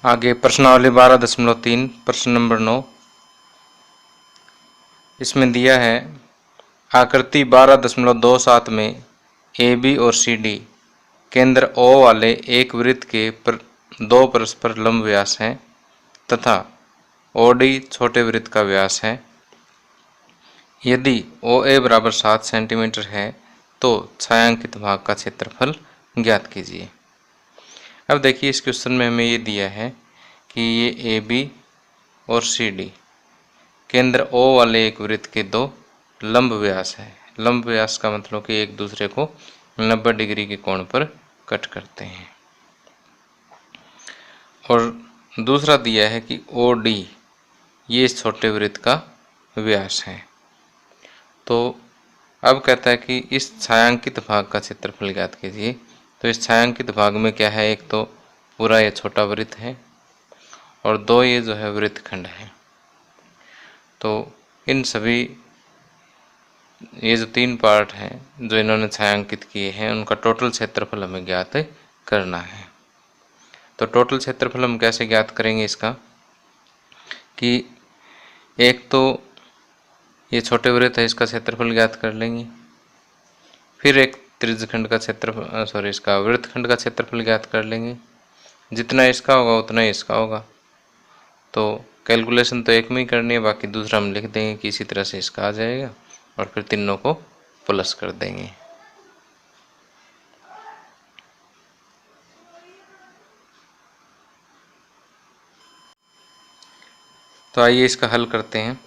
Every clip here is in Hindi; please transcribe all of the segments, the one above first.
आगे प्रश्नावली 12.3 प्रश्न नंबर 9। इसमें दिया है आकृति 12.27 में ए बी और सी डी केंद्र ओ वाले एक वृत्त के दो परस्पर लंब व्यास हैं तथा ओ डी छोटे वृत्त का व्यास है। यदि ओ ए बराबर 7 सेंटीमीटर है तो छायांकित भाग का क्षेत्रफल ज्ञात कीजिए। अब देखिए इस क्वेश्चन में हमें ये दिया है कि ये ए बी और सी डी केंद्र ओ वाले एक वृत्त के दो लंब व्यास है। लंब व्यास का मतलब कि एक दूसरे को 90 डिग्री के कोण पर कट करते हैं। और दूसरा दिया है कि ओ डी ये इस छोटे वृत्त का व्यास है। तो अब कहता है कि इस छायांकित भाग का क्षेत्रफल ज्ञात कीजिए। तो इस छायांकित भाग में क्या है, एक तो पूरा ये छोटा वृत्त है और दो ये जो है वृत्तखंड है। तो इन सभी ये जो तीन पार्ट हैं जो इन्होंने छायांकित किए हैं उनका टोटल क्षेत्रफल हमें ज्ञात करना है। तो टोटल क्षेत्रफल हम कैसे ज्ञात करेंगे इसका कि एक तो ये छोटे वृत्त है इसका क्षेत्रफल ज्ञात कर लेंगे, फिर एक त्रिज्यखंड का क्षेत्रफल इसका वृत्तखंड का क्षेत्रफल ज्ञात कर लेंगे। जितना इसका होगा उतना ही इसका होगा। तो कैलकुलेशन तो एक में ही करनी है, बाकी दूसरा हम लिख देंगे कि इसी तरह से इसका आ जाएगा और फिर तीनों को प्लस कर देंगे। तो आइए इसका हल करते हैं।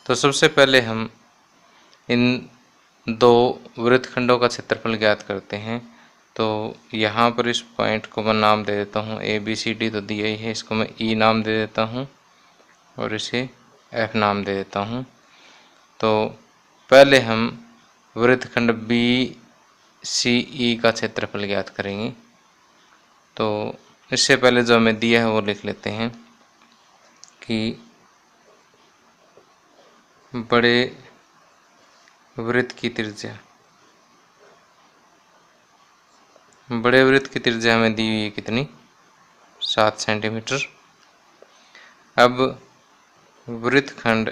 तो सबसे पहले हम इन दो वृत्तखंडों का क्षेत्रफल ज्ञात करते हैं। तो यहाँ पर इस पॉइंट को मैं नाम दे देता हूँ ए बी सी डी तो दिया ही है, इसको मैं ई नाम दे देता हूँ और इसे एफ नाम दे देता हूँ। तो पहले हम वृत्तखंड बी सी ई का क्षेत्रफल ज्ञात करेंगे। तो इससे पहले जो हमें दिया है वो लिख लेते हैं कि बड़े वृत्त की त्रिज्या, बड़े वृत्त की त्रिज्या हमें दी हुई है कितनी, 7 सेंटीमीटर। अब वृत्तखंड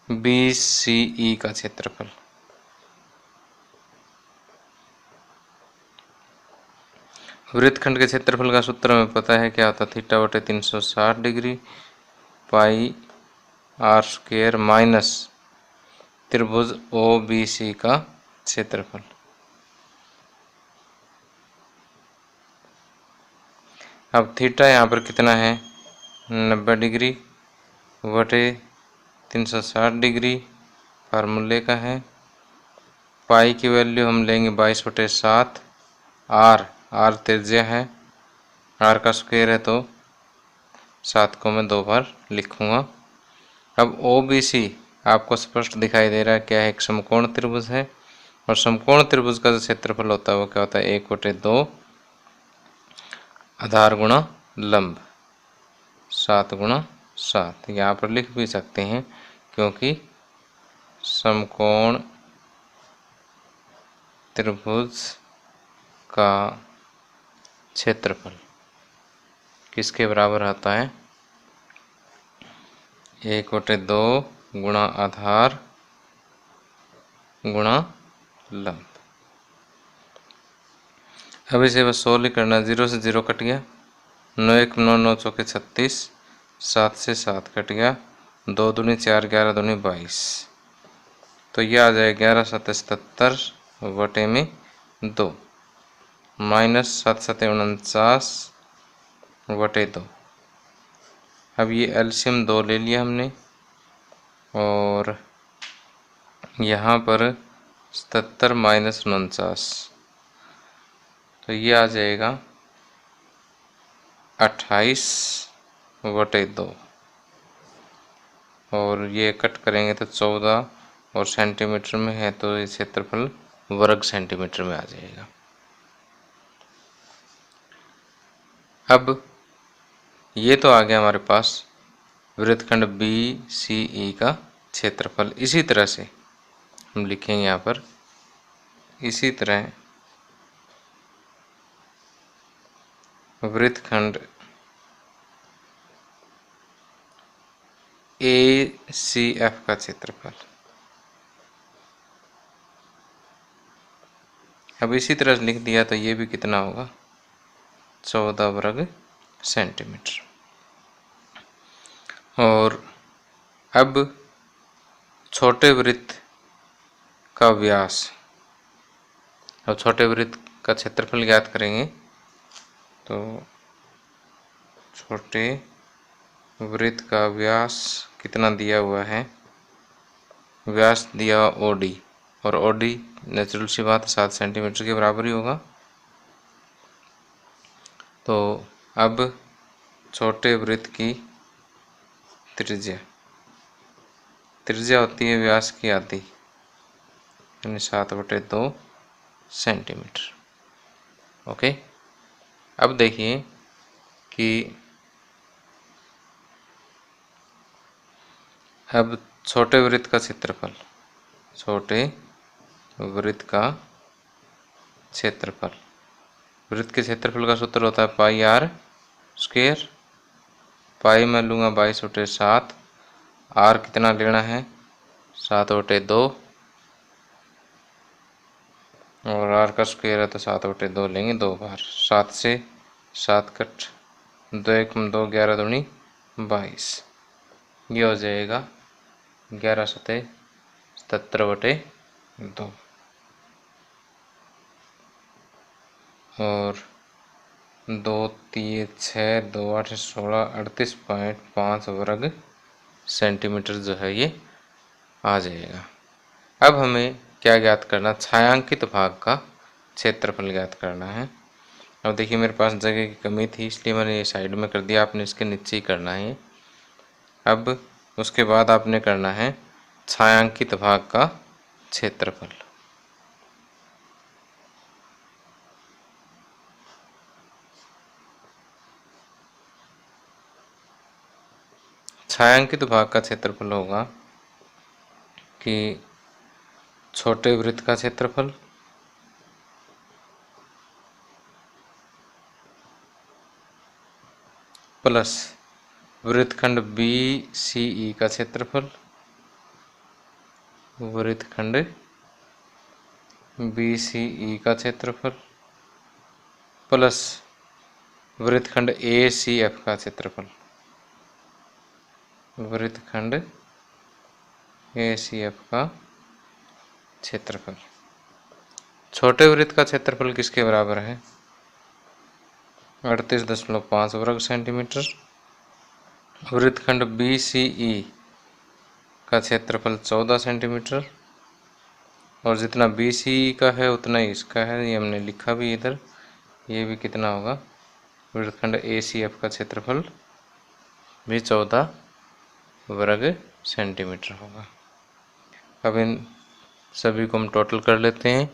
बी सी ई का क्षेत्रफल, वृत्तखंड के क्षेत्रफल का सूत्र हमें पता है क्या होता है, थीटा बटे 360 degree pi r square minus त्रिभुज ओ बी सी का क्षेत्रफल। अब थीटा यहाँ पर कितना है, 90 डिग्री बटे 360 डिग्री फार्मूले का है। पाई की वैल्यू हम लेंगे 22/7। आर त्रिज्या है, आर का स्क्वायर है तो 7 को मैं 2 बार लिखूँगा। अब ओ बी सी आपको स्पष्ट दिखाई दे रहा है क्या है, एक समकोण त्रिभुज है और समकोण त्रिभुज का जो क्षेत्रफल होता है वो क्या होता है, 1/2 आधार गुणा लंब 7 गुणा 7। यहाँ पर लिख भी सकते हैं क्योंकि समकोण त्रिभुज का क्षेत्रफल किसके बराबर आता है, 1/2 गुणा आधार गुणा लंब। अब इसे बस सोल्व करना, 0 से 0 कट गया, 9 1 9 9 चौके 36, 7 से 7 कट गया, 2 दूनी 4 11 दूनी 22। तो यह आ जाए 11 7 77 बटे में 2 माइनस 7 7 49 बटे 2। अब ये एलसीएम 2 ले लिया हमने और यहाँ पर 77 माइनस 49 तो ये आ जाएगा 28 बटे 2 और ये कट करेंगे तो 14 और सेंटीमीटर में है तो ये क्षेत्रफल वर्ग सेंटीमीटर में आ जाएगा। अब ये तो आ गया हमारे पास वृत्तखंड बी सी ई का क्षेत्रफल। इसी तरह से हम लिखेंगे यहाँ पर, इसी तरह वृत्तखंड ACF का क्षेत्रफल। अब इसी तरह लिख दिया तो ये भी कितना होगा, 14 वर्ग सेंटीमीटर। और अब छोटे वृत्त का व्यास, अब छोटे वृत्त का क्षेत्रफल ज्ञात करेंगे। तो छोटे वृत्त का व्यास कितना दिया हुआ है, व्यास दिया OD, और OD नेचुरल सी बात 7 सेंटीमीटर के बराबर ही होगा। तो अब छोटे वृत्त की त्रिज्या होती है व्यास की आधी, यानी 7/2 सेंटीमीटर। ओके, अब देखिए कि अब छोटे वृत्त का क्षेत्रफल, छोटे वृत्त का क्षेत्रफल, वृत्त के क्षेत्रफल का सूत्र होता है πr²। पाई मैं लूँगा 22/7, r कितना लेना है 7/2, और r का स्क्वायर है तो 7/2 लेंगे 2 बार। 7 से 7 कट, 2 1 2, 11 दूनी 22, ये हो जाएगा 11 सतह 77/2। और 2 3 6 2 8 16 38.5 वर्ग सेंटीमीटर जो है ये आ जाएगा। अब हमें क्या ज्ञात करना, छायांकित भाग का क्षेत्रफल ज्ञात करना है। अब देखिए मेरे पास जगह की कमी थी इसलिए मैंने ये साइड में कर दिया, आपने इसके नीचे ही करना है। अब उसके बाद आपने करना है छायांकित भाग का क्षेत्रफल। छायांकित भाग का क्षेत्रफल होगा कि छोटे वृत्त का क्षेत्रफल प्लस वृत्तखंड BCE का क्षेत्रफल, वृत्तखंड BCE का क्षेत्रफल प्लस वृत्तखंड ACF का क्षेत्रफल, वृत्तखंड ACF का क्षेत्रफल। छोटे वृत्त का क्षेत्रफल किसके बराबर है, 38.5 वर्ग सेंटीमीटर। वृत्तखंड BCE का क्षेत्रफल 14 सेंटीमीटर, और जितना BCE का है उतना ही इसका है, ये हमने लिखा भी इधर। ये भी कितना होगा, वृत्तखंड ACF का क्षेत्रफल भी 14 वर्ग सेंटीमीटर होगा। अब इन सभी को हम टोटल कर लेते हैं।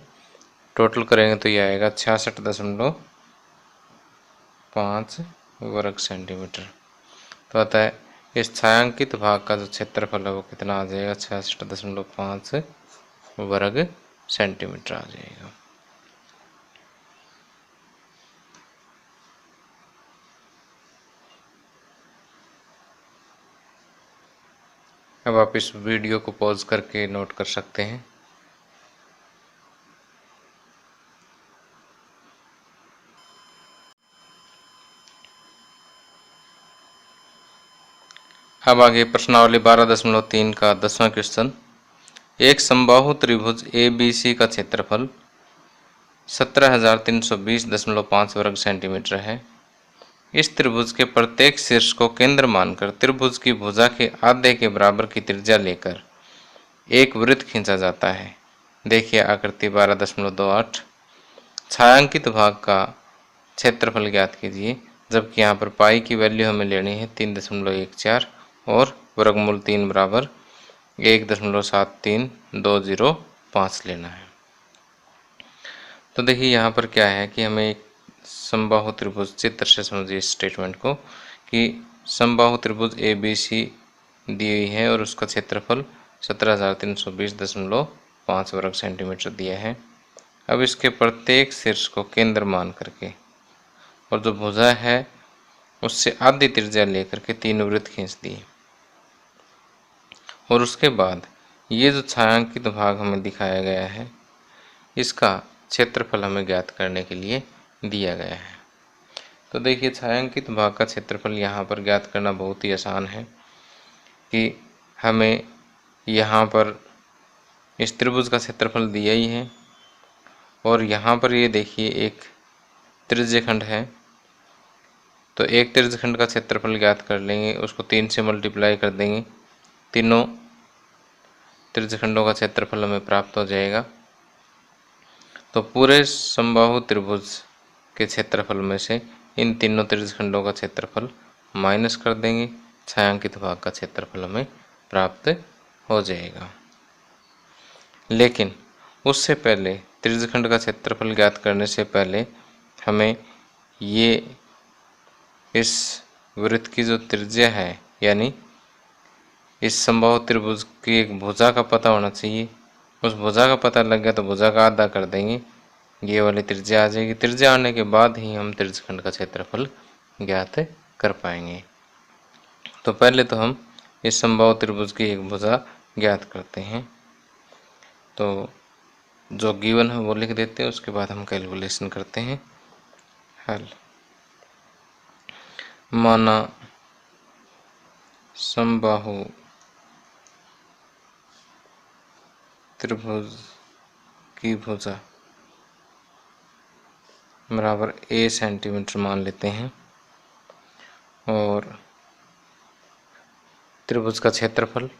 टोटल करेंगे तो ये आएगा 66.5 वर्ग सेंटीमीटर। तो आता है इस छायांकित भाग का जो क्षेत्रफल है वो कितना आ जाएगा, 66.5 वर्ग सेंटीमीटर आ जाएगा। अब आप इस वीडियो को पॉज करके नोट कर सकते हैं। अब आगे प्रश्नावली 12.3 का 10वां क्वेश्चन। एक समबाहु त्रिभुज ABC का क्षेत्रफल 17,320.5 वर्ग सेंटीमीटर है। इस त्रिभुज के प्रत्येक शीर्ष को केंद्र मानकर त्रिभुज की भुजा के आधे के बराबर की त्रिज्या लेकर एक वृत्त खींचा जाता है। देखिए आकृति 12.28। छायांकित भाग का क्षेत्रफल ज्ञात कीजिए, जबकि यहाँ पर पाई की वैल्यू हमें लेनी है 3.14 और वर्गमूल 3 बराबर 1.73205 लेना है। तो देखिए यहाँ पर क्या है कि हमें एक समबाहु त्रिभुज, चित्र से समझिए इस स्टेटमेंट को, कि समबाहु त्रिभुज ABC दी हुई है और उसका क्षेत्रफल 17,320.5 वर्ग सेंटीमीटर दिया है। अब इसके प्रत्येक शीर्ष को केंद्र मान करके, और जो भुजा है उससे आधी त्रिज्या लेकर के 3 वृत्त खींच दिए। और उसके बाद ये जो छायांकित भाग हमें दिखाया गया है इसका क्षेत्रफल हमें ज्ञात करने के लिए दिया गया है। तो देखिए छायांकित भाग का क्षेत्रफल यहाँ पर ज्ञात करना बहुत ही आसान है कि हमें यहाँ पर इस त्रिभुज का क्षेत्रफल दिया ही है और यहाँ पर ये देखिए एक त्रिज्यखंड है, तो एक त्रिज्यखंड का क्षेत्रफल ज्ञात कर लेंगे, उसको 3 से मल्टीप्लाई कर देंगे, तीनों त्रिज्यखंडों का क्षेत्रफल हमें प्राप्त हो जाएगा। तो पूरे समबाहु त्रिभुज के क्षेत्रफल में से इन तीनों त्रिज्यखंडों का क्षेत्रफल माइनस कर देंगे, छायांकित भाग का क्षेत्रफल हमें प्राप्त हो जाएगा। लेकिन उससे पहले त्रिज्यखंड का क्षेत्रफल ज्ञात करने से पहले हमें ये इस वृत्त की जो त्रिज्या है यानी इस समबाहु त्रिभुज की एक भुजा का पता होना चाहिए। उस भुजा का पता लग गया तो भुजा का आधा कर देंगे, ये वाली त्रिज्या आ जाएगी। त्रिज्या आने के बाद ही हम त्रिज्यखंड का क्षेत्रफल ज्ञात कर पाएंगे। तो पहले तो हम इस समबाहु त्रिभुज की एक भुजा ज्ञात करते हैं। तो जो गिवन है वो लिख देते हैं, उसके बाद हम कैलकुलेशन करते हैं हल। माना समबाहु त्रिभुज की भुजा बराबर a सेंटीमीटर मान लेते हैं और त्रिभुज का क्षेत्रफल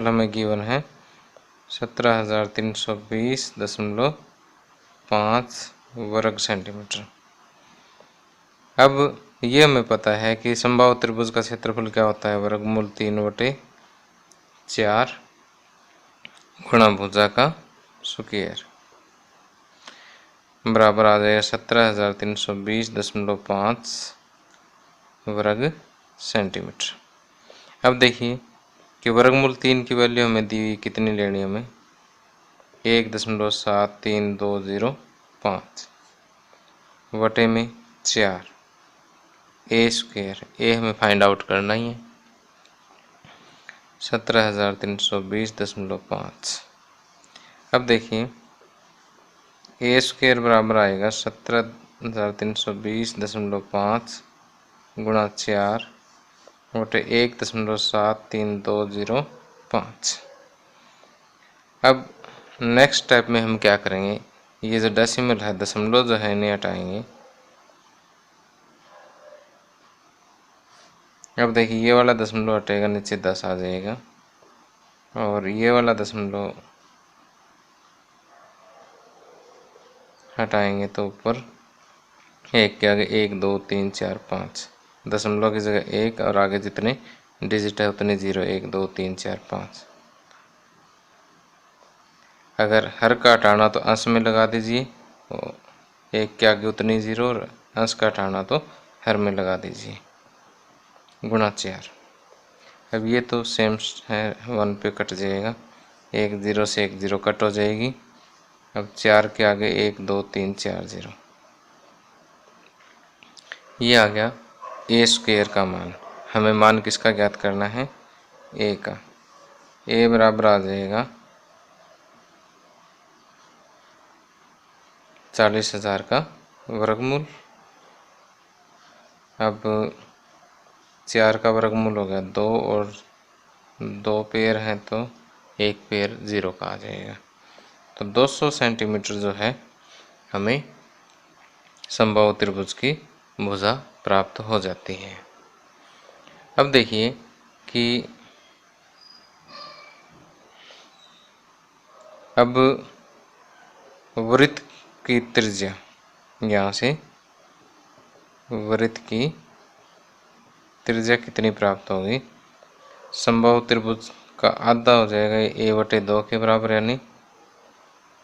हमें गिवन है 17,320.5 वर्ग सेंटीमीटर। अब ये हमें पता है कि समबाहु त्रिभुज का क्षेत्रफल क्या होता है, वर्गमूल 3/4 गुणा भुजा का स्क्वायर बराबर आ जाएगा 17,320.5 वर्ग सेंटीमीटर। अब देखिए कि वर्गमूल 3 की वैल्यू हमें दी हुई कितनी लेनी है, हमें 1.73205 वटे में 4 ए स्क्वायर, ए हमें फाइंड आउट करना ही है 17,320.5। अब देखिए ए स्क्वायर बराबर आएगा 17,320.5 गुणा 4 बटे 1.73205। अब नेक्स्ट स्टेप में हम क्या करेंगे, ये जो डेसिमल है दशमलव जो है इन्हें हटाएंगे। अब देखिए ये वाला दशमलव हटेगा, नीचे 10 आ जाएगा और ये वाला दशमलव हटाएंगे तो ऊपर 1 के आगे 1 2 3 4 5 दशमलव की जगह 1 और आगे जितने डिजिट है उतने 0 1 2 3 4 5। अगर हर का हटाना तो अंश में लगा दीजिए, 1 के आगे उतनी 0 और अंश का हटाना तो हर में लगा दीजिए गुणा 4। अब ये तो सेम है, 1 पे कट जाएगा, 1 0 से 1 0 कट हो जाएगी। अब 4 के आगे 1 2 3 4 0, ये आ गया ए स्क्वायर का मान। हमें मान किसका ज्ञात करना है, ए का। ए बराबर आ जाएगा 40,000 का वर्गमूल। अब 4 का वर्गमूल हो गया 2 और 2 पेयर हैं तो 1 पेयर 0 का आ जाएगा। तो 200 सेंटीमीटर जो है हमें समबाहु त्रिभुज की भुजा प्राप्त हो जाती है। अब देखिए कि अब वृत्त की त्रिज्या, यहाँ से वृत्त की त्रिज्या कितनी प्राप्त होगी, समबाहु त्रिभुज का आधा हो जाएगा a बटे 2 के बराबर, यानी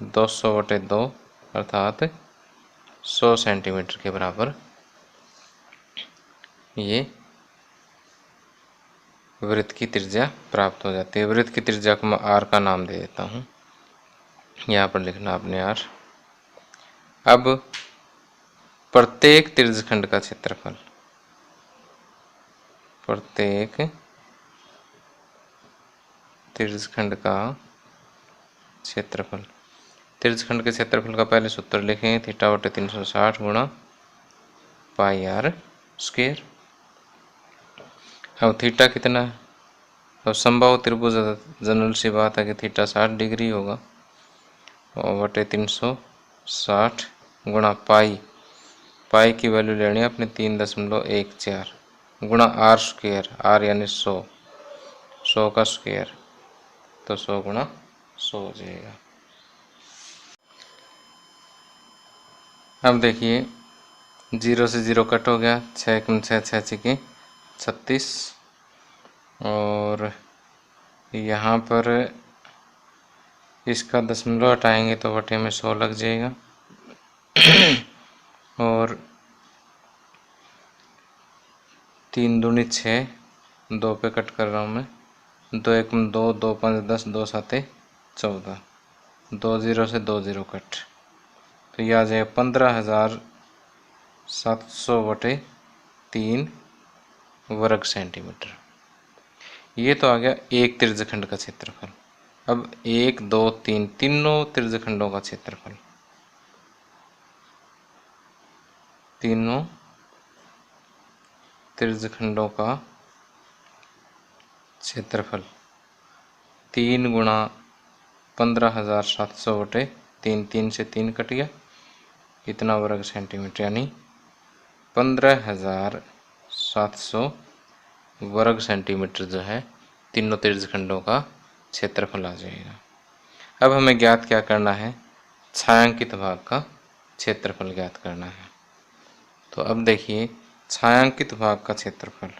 200 बटे 2 अर्थात 100 सेंटीमीटर के बराबर ये वृत्त की त्रिज्या प्राप्त हो जाती है। वृत्त की त्रिज्या को मैं आर का नाम दे देता हूँ, यहाँ पर लिखना आपने आर। अब प्रत्येक त्रिज्यखंड का क्षेत्रफल, प्रत्येक त्रिज्यखंड का क्षेत्रफल, त्रिज्यखंड के क्षेत्रफल का पहले सूत्र लिखें, थीटा बटे 360 गुणा पाई आर स्क्वायर। अब थीटा कितना है, अब समबाहु त्रिभुज जनरल सी बात है कि थीटा 60 डिग्री होगा, और बटे 360 गुणा पाई, पाई की वैल्यू लेनी है अपने 3.14 गुणा आर स्क्वायर, आर यानी 100, 100 का स्क्वायर, तो 100 गुणा 100 हो जाएगा। अब देखिए 0 से 0 कट हो गया, 6 कम 6 6 6 36, और यहाँ पर इसका दशमलव हटाएंगे तो बटे में 100 लग जाएगा, और 3 दूनी 6, 2 पे कट कर रहा हूँ मैं, 2 1 2, 2 5 10, 2 7 14, 2 0 से 2 0 कट, तो यह आ जाएगा 15,700 बटे 3 वर्ग सेंटीमीटर। ये तो आ गया एक त्रिज्यखंड का क्षेत्रफल। अब 1 2 3 तीनों त्रिज्यखंडों का क्षेत्रफल, तीनों त्रिज्यखंडों का क्षेत्रफल 3 गुणा 15,700 बटे 3, 3 से 3 कट गया, कितना वर्ग सेंटीमीटर, यानी 15,700 वर्ग सेंटीमीटर जो है तीनों त्रिज्यखंडों का क्षेत्रफल आ जाएगा। अब हमें ज्ञात क्या करना है, छायांकित भाग का क्षेत्रफल ज्ञात करना है। तो अब देखिए छायांकित भाग का क्षेत्रफल,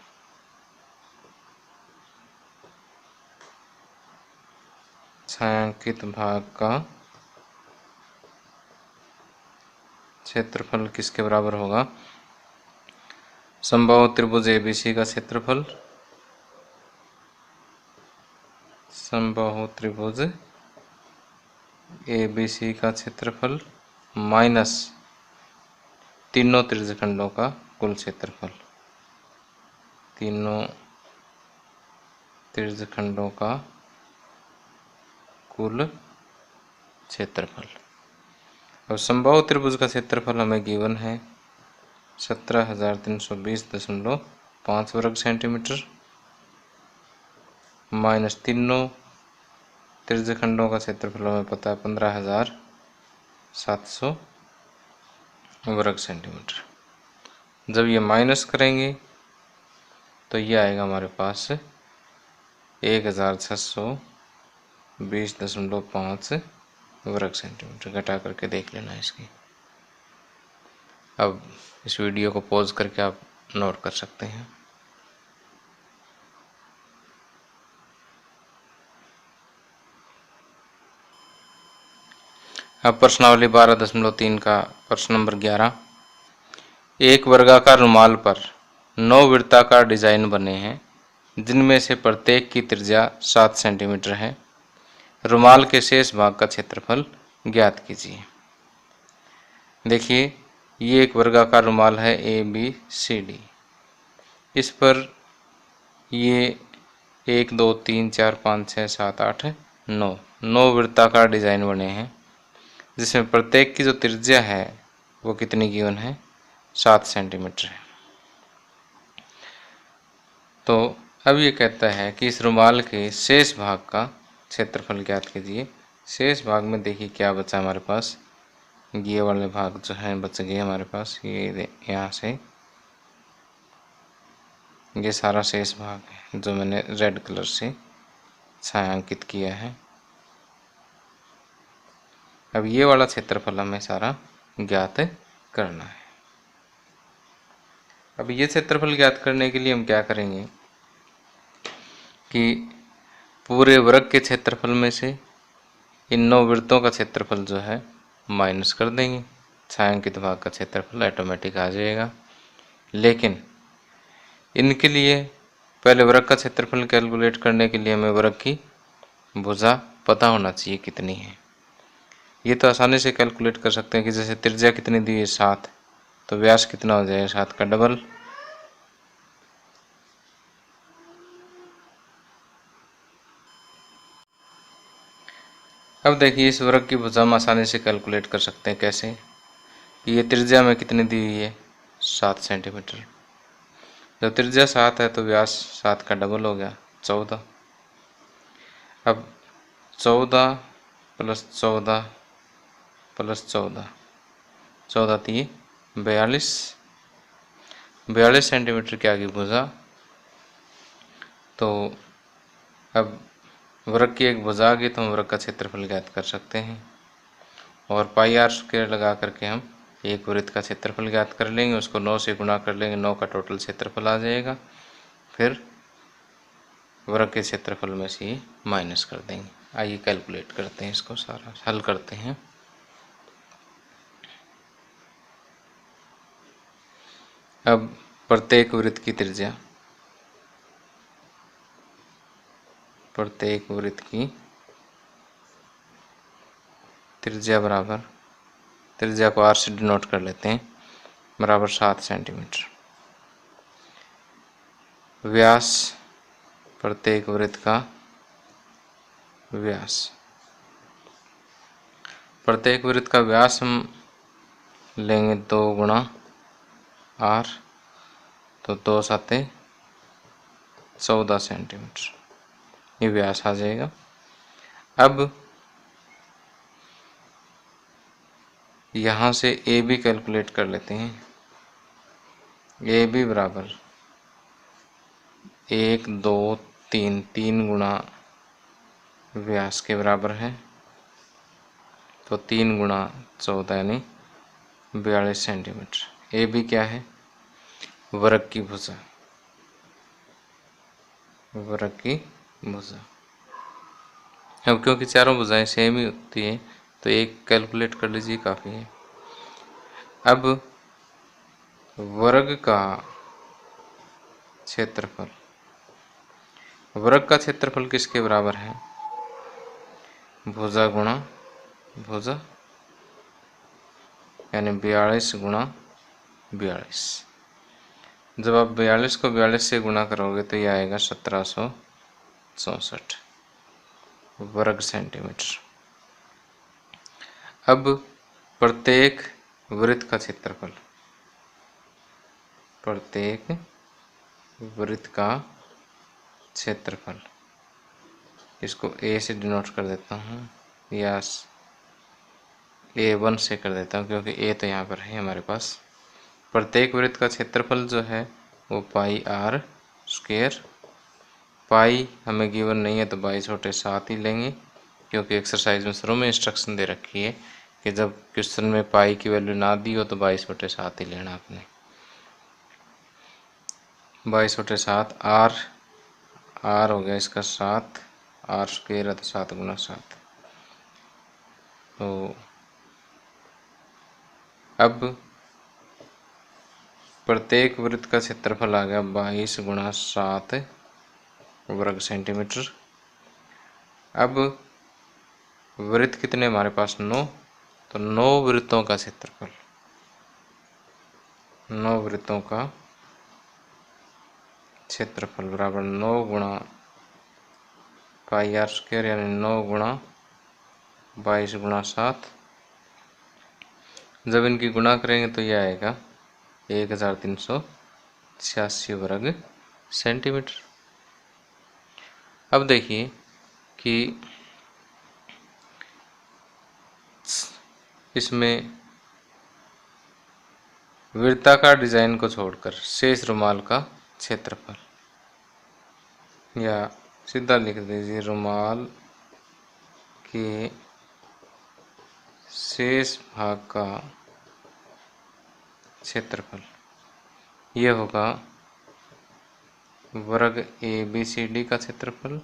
छायांकित भाग का क्षेत्रफल किसके बराबर होगा, समबाहु त्रिभुज एबीसी का क्षेत्रफल, समबाहु त्रिभुज एबीसी का क्षेत्रफल माइनस तीनों त्रिज्यखंडों का कुल क्षेत्रफल, तीनों त्रिज्यखंडों का कुल क्षेत्रफल। अब समबाहु त्रिभुज का क्षेत्रफल हमें गिवन है 17,320.5 वर्ग सेंटीमीटर, माइनस तीनों त्रिज्यखंडों का क्षेत्रफल हमें पता है 15,700 वर्ग सेंटीमीटर। जब ये माइनस करेंगे तो ये आएगा हमारे पास 1,620.5 वर्ग सेंटीमीटर। घटा करके देख लेना इसकी। अब इस वीडियो को पॉज करके आप नोट कर सकते हैं। अब प्रश्नावली 12.3 का प्रश्न नंबर 11, एक वर्गाकार रुमाल पर 9 वृत्ताकार डिजाइन बने हैं जिनमें से प्रत्येक की त्रिज्या 7 सेंटीमीटर है। रुमाल के शेष भाग का क्षेत्रफल ज्ञात कीजिए। देखिए ये एक वर्गाकार रुमाल है ABCD। इस पर ये 1 2 3 4 5 6 7 8 9 वृत्ताकार डिजाइन बने हैं जिसमें प्रत्येक की जो त्रिज्या है वो कितनी गिवन है, 7 सेंटीमीटर है। तो अब ये कहता है कि इस रुमाल के शेष भाग का क्षेत्रफल ज्ञात कीजिए। शेष भाग में देखिए क्या बचा हमारे पास, ये वाले भाग जो हैं बच गए हमारे पास, ये यहाँ से ये सारा शेष भाग है जो मैंने रेड कलर से छायांकित किया है। अब ये वाला क्षेत्रफल हमें सारा ज्ञात करना है। अब ये क्षेत्रफल ज्ञात करने के लिए हम क्या करेंगे कि पूरे वर्ग के क्षेत्रफल में से इन 9 वृत्तों का क्षेत्रफल जो है माइनस कर देंगे, छायांकित भाग का क्षेत्रफल ऑटोमेटिक आ जाएगा। लेकिन इनके लिए पहले वृत्त का क्षेत्रफल कैलकुलेट करने के लिए हमें वृत्त की भुजा पता होना चाहिए कितनी है। ये तो आसानी से कैलकुलेट कर सकते हैं कि जैसे त्रिज्या कितनी दी है 7, तो व्यास कितना हो जाएगा 7 का डबल। अब देखिए इस वृत्त की भुजा हम आसानी से कैलकुलेट कर सकते हैं। कैसे? ये त्रिज्या में कितनी दी हुई है 7 सेंटीमीटर। जब त्रिज्या 7 है तो व्यास 7 का डबल हो गया 14। अब 14 प्लस 14 प्लस 14, 14 3 42, 42 सेंटीमीटर की आगे भुजा। तो अब वृत्त की एक भुजा आ गई तो हम वृत्त का क्षेत्रफल ज्ञात कर सकते हैं, और पाई आर स्क्वायर लगा करके हम एक वृत्त का क्षेत्रफल ज्ञात कर लेंगे, उसको 9 से गुणा कर लेंगे, 9 का टोटल क्षेत्रफल आ जाएगा। फिर वृत्त के क्षेत्रफल में से ही माइनस कर देंगे। आइए कैलकुलेट करते हैं, इसको सारा हल करते हैं। अब प्रत्येक वृत्त की त्रिज्या, प्रत्येक वृत्त की त्रिज्या बराबर, त्रिज्या को आर से डिनोट कर लेते हैं, बराबर 7 सेंटीमीटर। व्यास, प्रत्येक वृत्त का व्यास, प्रत्येक वृत्त का व्यास हम लेंगे 2 गुणा आर, तो 2 7 14 सेंटीमीटर, ये व्यास आ जाएगा। अब यहाँ से ए बी कैलकुलेट कर लेते हैं। ए बी बराबर 1 2 3, 3 गुणा व्यास के बराबर है, तो 3 गुणा 14 यानी 42 सेंटीमीटर। ए बी क्या है? वृत्त की भुजा, वृत्त की भुजा। अब क्योंकि चारों भुजाएं सेम ही होती है तो एक कैलकुलेट कर लीजिए, काफ़ी है। अब वर्ग का क्षेत्रफल, वर्ग का क्षेत्रफल किसके बराबर है? भुजा गुणा भुजा, यानी 42 गुणा 42। जब आप 42 को 42 से गुणा करोगे तो ये आएगा 1764 वर्ग सेंटीमीटर। अब प्रत्येक वृत्त का क्षेत्रफल, प्रत्येक वृत्त का क्षेत्रफल, इसको ए से डिनोट कर देता हूँ या A1 से कर देता हूँ, क्योंकि ए तो यहाँ पर है हमारे पास। प्रत्येक वृत्त का क्षेत्रफल जो है वो पाई आर स्क्वायर, पाई हमें गिवन नहीं है तो 22/7 ही लेंगे, क्योंकि एक्सरसाइज में शुरू में इंस्ट्रक्शन दे रखी है कि जब क्वेश्चन में पाई की वैल्यू ना दी हो तो 22/7 ही लेना आपने। 22/7, आर हो गया इसका 7, आर स्क्वायर है तो 7 गुना 7। तो अब प्रत्येक वृत्त का क्षेत्रफल आ गया 22 गुणा 7 वर्ग सेंटीमीटर। अब वृत्त कितने हमारे पास? 9, तो 9 वृत्तों का क्षेत्रफल, 9 वृत्तों का क्षेत्रफल बराबर 9 गुणा पाई आर स्क्वायर, यानी 9 गुणा 22 गुणा 7। जब इनकी गुणा करेंगे तो यह आएगा 1386 वर्ग सेंटीमीटर। अब देखिए कि इसमें वृत्ताकार डिजाइन को छोड़कर शेष रुमाल का क्षेत्रफल, या सीधा लिख दीजिए रुमाल के शेष भाग का क्षेत्रफल, यह होगा वर्ग ABCD का क्षेत्रफल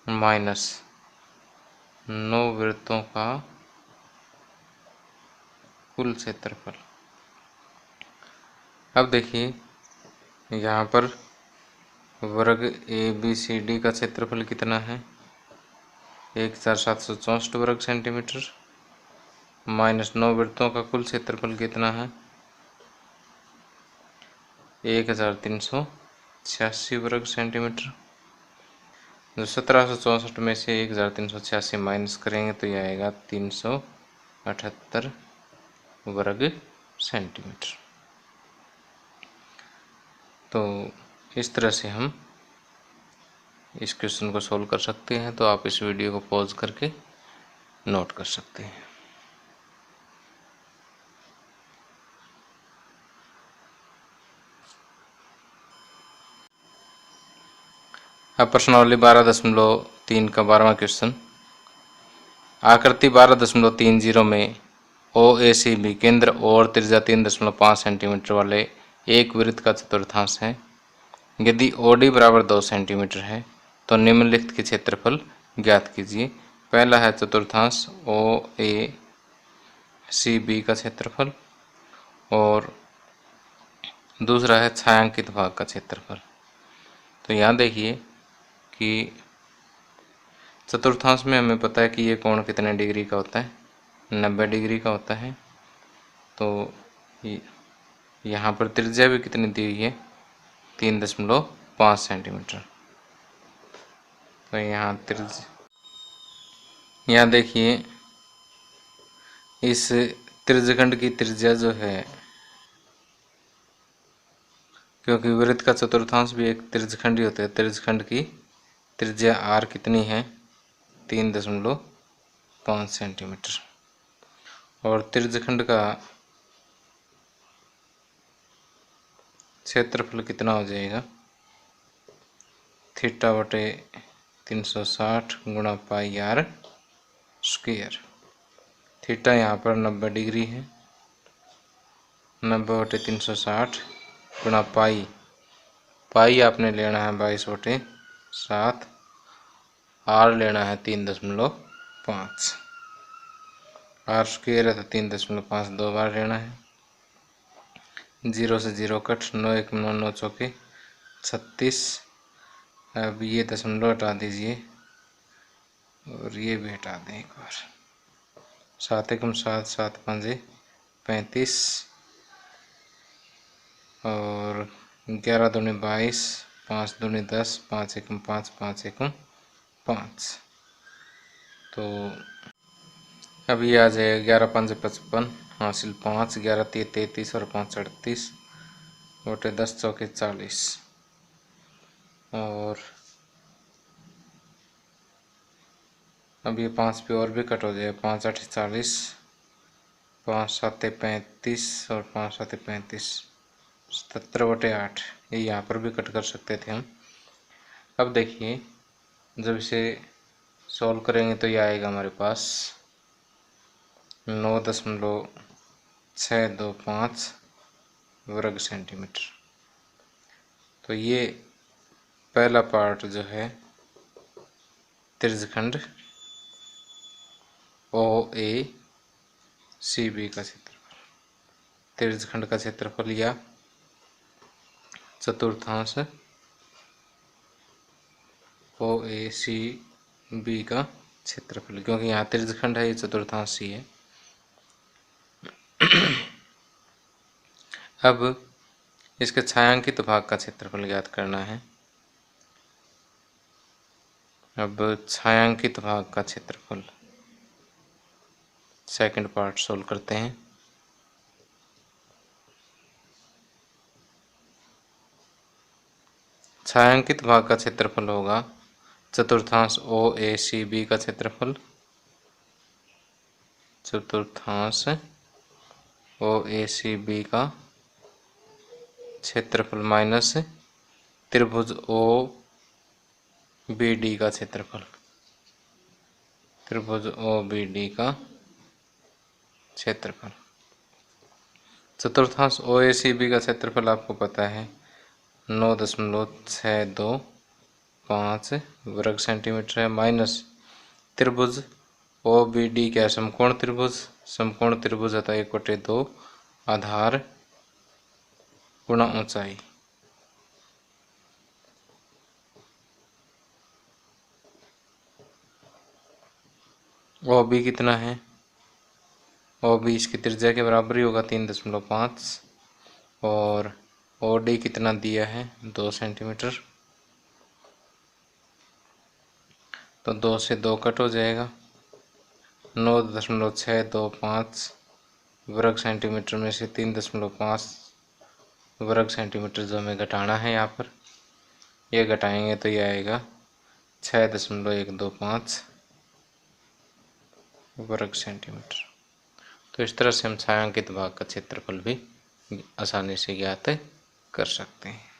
माइनस 9 वृत्तों का कुल क्षेत्रफल। अब देखिए यहाँ पर वर्ग ABCD का क्षेत्रफल कितना है 1764 वर्ग सेंटीमीटर, माइनस 9 वृत्तों का कुल क्षेत्रफल कितना है 1386 वर्ग सेंटीमीटर। जो 1764 में से 1386 माइनस करेंगे तो यह आएगा 378 वर्ग सेंटीमीटर। तो इस तरह से हम इस क्वेश्चन को सोल्व कर सकते हैं। तो आप इस वीडियो को पॉज करके नोट कर सकते हैं। अब प्रश्नावली 12.3 का 12वां क्वेश्चन। आकृति 12.30 में OACB केंद्र और त्रिज्या 3.5 सेंटीमीटर वाले एक वृत्त का चतुर्थांश है। यदि OD बराबर 2 सेंटीमीटर है तो निम्नलिखित के क्षेत्रफल ज्ञात कीजिए। पहला है चतुर्थांश OACB का क्षेत्रफल और दूसरा है छायांकित भाग का क्षेत्रफल। तो यहाँ देखिए कि चतुर्थांश में हमें पता है कि ये कोण कितने डिग्री का होता है 90 डिग्री का होता है। तो यहाँ पर त्रिज्या भी कितनी दी हुई है 3.5 सेंटीमीटर। तो यहाँ यहाँ देखिए इस त्रिज्यखंड की त्रिज्या जो है, क्योंकि वृत्त का चतुर्थांश भी एक त्रिज्यखंड ही होता है, त्रिज्यखंड की त्रिज्या R कितनी है 3.5 सेंटीमीटर और त्रिज्यखंड का क्षेत्रफल कितना हो जाएगा θ/360 गुणा पाई R स्क्वायर। थीटा यहाँ पर 90 डिग्री है, 90/360 गुणा पाई आपने लेना है 22/7, R लेना है 3.5, R स्क्वायर है तो 3.5 दो बार लेना है। 0 से 0 कट, 9 1 9 9 चौके 36। अब ये दशमलव हटा दीजिए और ये भी हटा दें एक बार। 7 1 7 7 5 35 और 11 दूनी 22, 5 दूनी 10, 5 1 5 5 1 5। तो अब ये आ जाएगा 11 5 55 हासिल 5, 11 3 33 और 5 38 बटे 10 चौके 40 और अब ये 5 पे और भी कट हो जाएगा 5 8 40, 5 7 35 और 5 7 35 77/8। ये यहाँ पर भी कट कर सकते थे हम। अब देखिए जब इसे सॉल्व करेंगे तो ये आएगा हमारे पास 9.625 वर्ग सेंटीमीटर। तो ये पहला पार्ट जो है त्रिज्यखंड OACB का क्षेत्रफल, त्रिज्यखंड का क्षेत्रफल या चतुर्थांश OACB का क्षेत्रफल, क्योंकि यहाँ त्रिज्यखंड है ये चतुर्थांश ही है। अब इसके छायांकित भाग का क्षेत्रफल ज्ञात करना है। अब छायांकित भाग का क्षेत्रफल सेकंड पार्ट सोल्व करते हैं। छायांकित भाग का क्षेत्रफल होगा चतुर्थांश OACB का क्षेत्रफल, चतुर्थांश OACB का क्षेत्रफल माइनस त्रिभुज OBD का क्षेत्रफल, त्रिभुज OBD का क्षेत्रफल। चतुर्थांश OACB का क्षेत्रफल आपको पता है 9.625 वर्ग सेंटीमीटर है, माइनस त्रिभुज OBD क्या है समकोण त्रिभुज, समकोण त्रिभुज है 1/2 आधार गुणा ऊंचाई। ओ बी कितना है, ओ बी इसकी त्रिज्या के बराबर ही होगा 3.5, और ओ डी कितना दिया है 2 सेंटीमीटर, तो 2 से 2 कट हो जाएगा, 9.625 वर्ग सेंटीमीटर में से 3.5 वर्ग सेंटीमीटर जो हमें घटाना है यहाँ पर, ये घटाएंगे तो ये आएगा 6.125 वर्ग सेंटीमीटर। तो इस तरह से हम छायांकित भाग का क्षेत्रफल भी आसानी से ज्ञात कर सकते हैं।